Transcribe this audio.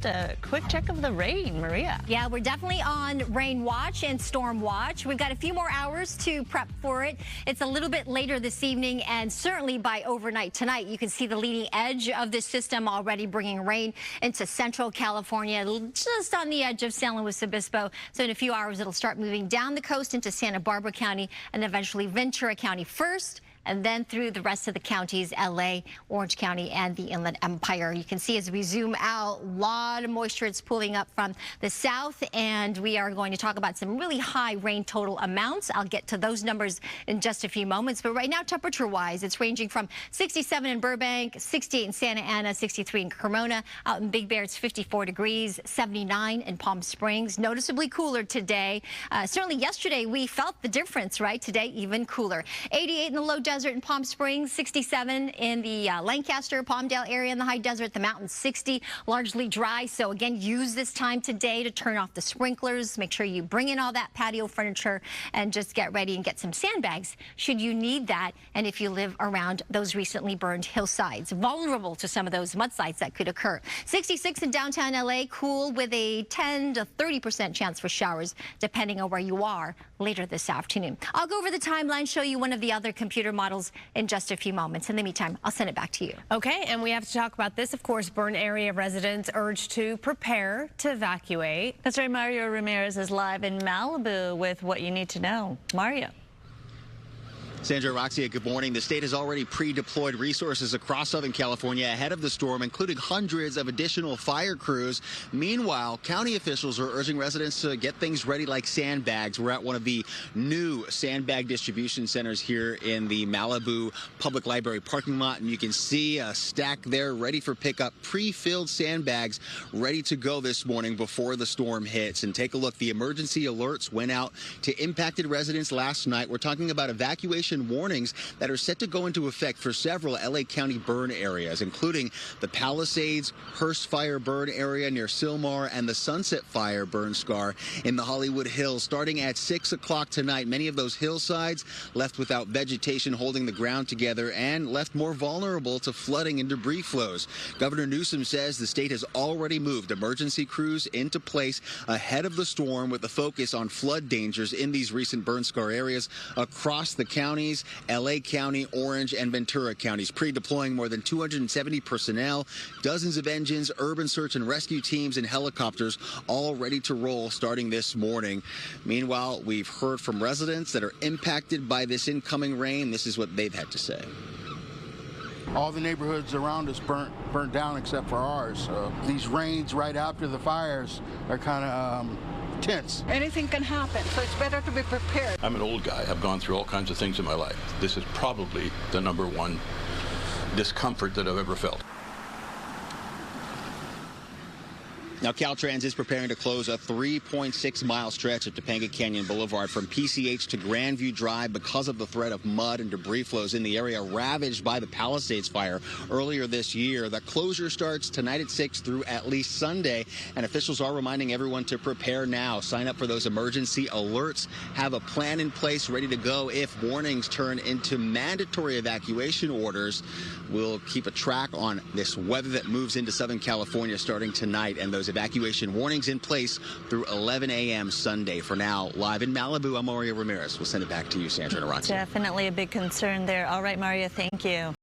a quick check of the rain, Maria. Yeah, we're definitely on rain watch and storm watch. We've got a few more hours to prep for it. It's a little bit later this evening, and certainly by overnight tonight, you can see the leading edge of this system already bringing rain into central California, just on the edge of San Luis Obispo. So in a few hours, it'll start moving down the coast into Santa Barbara County and eventually Ventura County first, and then through the rest of the counties, LA, Orange County, and the Inland Empire. You can see as we zoom out, a lot of moisture is pulling up from the south, and we are going to talk about some really high rain total amounts. I'll get to those numbers in just a few moments, but right now, temperature-wise, it's ranging from 67 in Burbank, 68 in Santa Ana, 63 in Cremona. Out in Big Bear, it's 54 degrees, 79 in Palm Springs. Noticeably cooler today. Certainly yesterday, we felt the difference, right? Today, even cooler. 88 in the low desert in Palm Springs, 67 in the Lancaster, Palmdale area in the high desert, the mountains 60, largely dry. So again, use this time today to turn off the sprinklers. Make sure you bring in all that patio furniture and just get ready and get some sandbags should you need that. And if you live around those recently burned hillsides, vulnerable to some of those mudslides that could occur. 66 in downtown LA, cool with a 10 to 30% chance for showers, depending on where you are later this afternoon. I'll go over the timeline, show you one of the other computer models in just a few moments. In the meantime, I'll send it back to you. Okay, and we have to talk about this. Of course, burn area residents urged to prepare to evacuate. That's right. Mario Ramirez is live in Malibu with what you need to know. Mario. Sandra, Roxia, good morning. The state has already pre-deployed resources across Southern California ahead of the storm, including hundreds of additional fire crews. Meanwhile, county officials are urging residents to get things ready like sandbags. We're at one of the new sandbag distribution centers here in the Malibu Public Library parking lot, and you can see a stack there ready for pickup, pre-filled sandbags ready to go this morning before the storm hits. And take a look. The emergency alerts went out to impacted residents last night. We're talking about evacuation warnings that are set to go into effect for several LA County burn areas, including the Palisades, Hearst Fire burn area near Sylmar, and the Sunset Fire burn scar in the Hollywood Hills. Starting at 6 o'clock tonight, many of those hillsides left without vegetation holding the ground together and left more vulnerable to flooding and debris flows. Governor Newsom says the state has already moved emergency crews into place ahead of the storm with a focus on flood dangers in these recent burn scar areas across the county. LA County, Orange, and Ventura counties, pre-deploying more than 270 personnel, dozens of engines, urban search and rescue teams, and helicopters all ready to roll starting this morning. Meanwhile, we've heard from residents that are impacted by this incoming rain. This is what they've had to say. All the neighborhoods around us burnt down except for ours. These rains right after the fires are kind of tense. Anything can happen, so it's better to be prepared. I'm an old guy. I've gone through all kinds of things in my life. This is probably the #1 discomfort that I've ever felt. Now, Caltrans is preparing to close a 3.6-mile stretch of Topanga Canyon Boulevard from PCH to Grandview Drive because of the threat of mud and debris flows in the area ravaged by the Palisades fire earlier this year. The closure starts tonight at 6 through at least Sunday, and officials are reminding everyone to prepare now. Sign up for those emergency alerts. Have a plan in place ready to go if warnings turn into mandatory evacuation orders. We'll keep a track on this weather that moves into Southern California starting tonight, and those evacuation warnings in place through 11 a.m. Sunday. For now, live in Malibu, I'm Mario Ramirez. We'll send it back to you, Sandra and Roxy. Definitely a big concern there. All right, Mario, thank you.